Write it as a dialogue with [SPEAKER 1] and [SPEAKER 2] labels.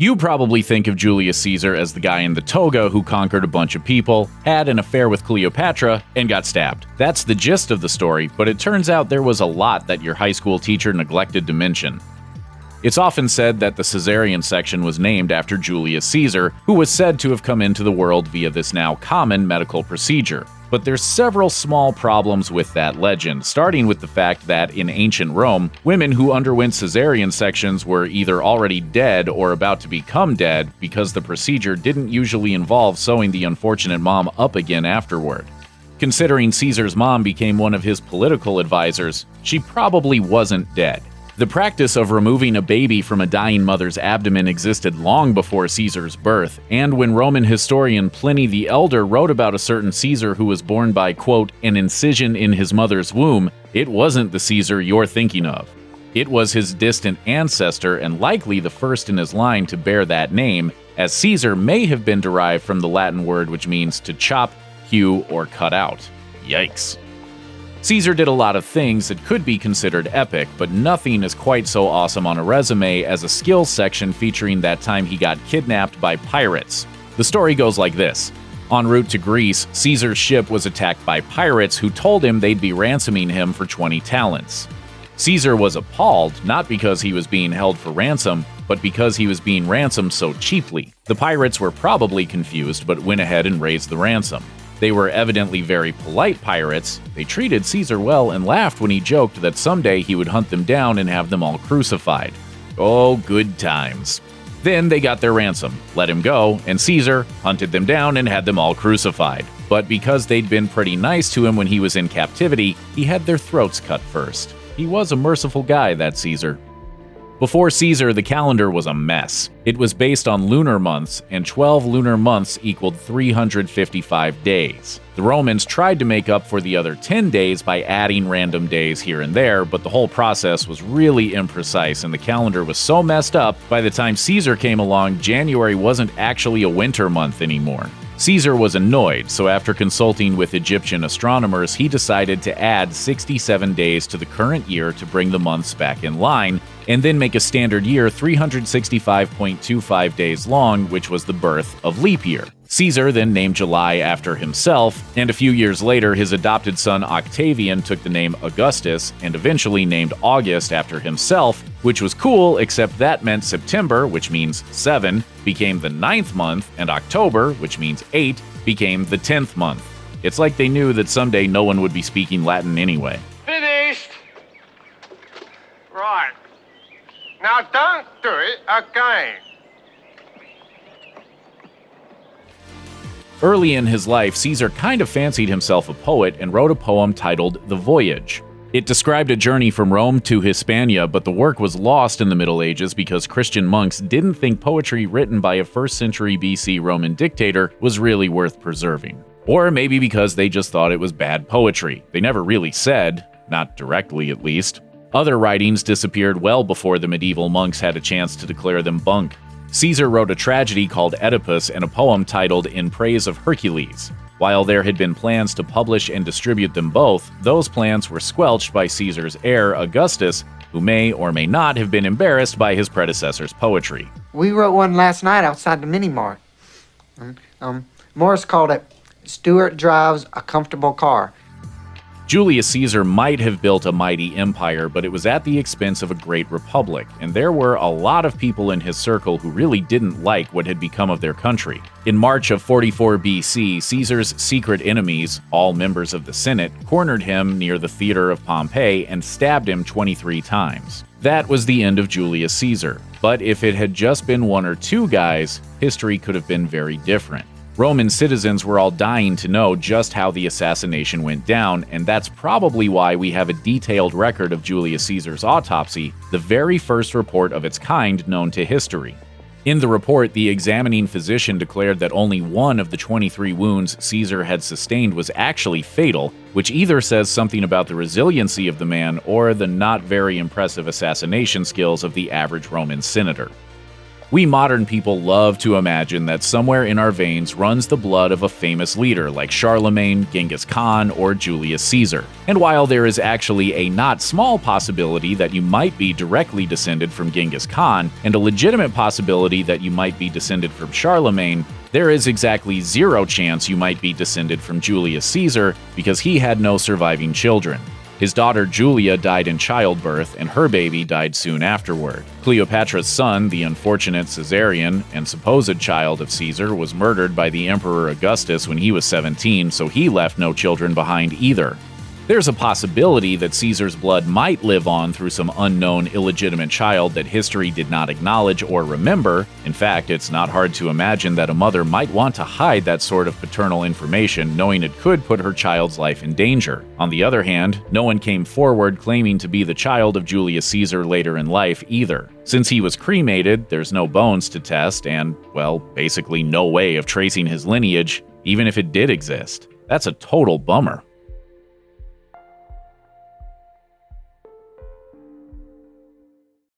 [SPEAKER 1] You probably think of Julius Caesar as the guy in the toga who conquered a bunch of people, had an affair with Cleopatra, and got stabbed. That's the gist of the story, but it turns out there was a lot that your high school teacher neglected to mention. It's often said that the cesarean section was named after Julius Caesar, who was said to have come into the world via this now common medical procedure. But there's several small problems with that legend, starting with the fact that in ancient Rome, women who underwent cesarean sections were either already dead or about to become dead because the procedure didn't usually involve sewing the unfortunate mom up again afterward. Considering Caesar's mom became one of his political advisors, she probably wasn't dead. The practice of removing a baby from a dying mother's abdomen existed long before Caesar's birth, and when Roman historian Pliny the Elder wrote about a certain Caesar who was born by, quote, an incision in his mother's womb, it wasn't the Caesar you're thinking of. It was his distant ancestor and likely the first in his line to bear that name, as Caesar may have been derived from the Latin word which means to chop, hew, or cut out. Yikes. Caesar did a lot of things that could be considered epic, but nothing is quite so awesome on a resume as a skills section featuring that time he got kidnapped by pirates. The story goes like this. En route to Greece, Caesar's ship was attacked by pirates who told him they'd be ransoming him for 20 talents. Caesar was appalled, not because he was being held for ransom, but because he was being ransomed so cheaply. The pirates were probably confused, but went ahead and raised the ransom. They were evidently very polite pirates. They treated Caesar well and laughed when he joked that someday he would hunt them down and have them all crucified. Oh, good times. Then they got their ransom, let him go, and Caesar hunted them down and had them all crucified. But because they'd been pretty nice to him when he was in captivity, he had their throats cut first. He was a merciful guy, that Caesar. Before Caesar, the calendar was a mess. It was based on lunar months, and 12 lunar months equaled 355 days. The Romans tried to make up for the other 10 days by adding random days here and there, but the whole process was really imprecise, and the calendar was so messed up, by the time Caesar came along, January wasn't actually a winter month anymore. Caesar was annoyed, so after consulting with Egyptian astronomers, he decided to add 67 days to the current year to bring the months back in line, and then make a standard year 365.25 days long, which was the birth of leap year. Caesar then named July after himself, and a few years later his adopted son Octavian took the name Augustus and eventually named August after himself, which was cool, except that meant September, which means 7, became the 9th month, and October, which means 8, became the 10th month. It's like they knew that someday no one would be speaking Latin anyway.
[SPEAKER 2] Finished! Right. Now don't do it again.
[SPEAKER 1] Early in his life, Caesar kind of fancied himself a poet and wrote a poem titled The Voyage. It described a journey from Rome to Hispania, but the work was lost in the Middle Ages because Christian monks didn't think poetry written by a 1st century BC Roman dictator was really worth preserving. Or maybe because they just thought it was bad poetry. They never really said, not directly at least. Other writings disappeared well before the medieval monks had a chance to declare them bunk. Caesar wrote a tragedy called Oedipus and a poem titled In Praise of Hercules. While there had been plans to publish and distribute them both, those plans were squelched by Caesar's heir, Augustus, who may or may not have been embarrassed by his predecessor's poetry.
[SPEAKER 3] We wrote one last night outside the mini-mart. Morris called it, Stuart Drives a Comfortable Car.
[SPEAKER 1] Julius Caesar might have built a mighty empire, but it was at the expense of a great republic, and there were a lot of people in his circle who really didn't like what had become of their country. In March of 44 BC, Caesar's secret enemies, all members of the Senate, cornered him near the theater of Pompeii and stabbed him 23 times. That was the end of Julius Caesar, but if it had just been one or two guys, history could have been very different. Roman citizens were all dying to know just how the assassination went down, and that's probably why we have a detailed record of Julius Caesar's autopsy, the very first report of its kind known to history. In the report, the examining physician declared that only one of the 23 wounds Caesar had sustained was actually fatal, which either says something about the resiliency of the man or the not very impressive assassination skills of the average Roman senator. We modern people love to imagine that somewhere in our veins runs the blood of a famous leader like Charlemagne, Genghis Khan, or Julius Caesar. And while there is actually a not small possibility that you might be directly descended from Genghis Khan, and a legitimate possibility that you might be descended from Charlemagne, there is exactly zero chance you might be descended from Julius Caesar because he had no surviving children. His daughter Julia died in childbirth, and her baby died soon afterward. Cleopatra's son, the unfortunate Caesarion, and supposed child of Caesar, was murdered by the Emperor Augustus when he was 17, so he left no children behind either. There's a possibility that Caesar's blood might live on through some unknown illegitimate child that history did not acknowledge or remember. In fact, it's not hard to imagine that a mother might want to hide that sort of paternal information, knowing it could put her child's life in danger. On the other hand, no one came forward claiming to be the child of Julius Caesar later in life either. Since he was cremated, there's no bones to test and, well, basically no way of tracing his lineage, even if it did exist. That's a total bummer.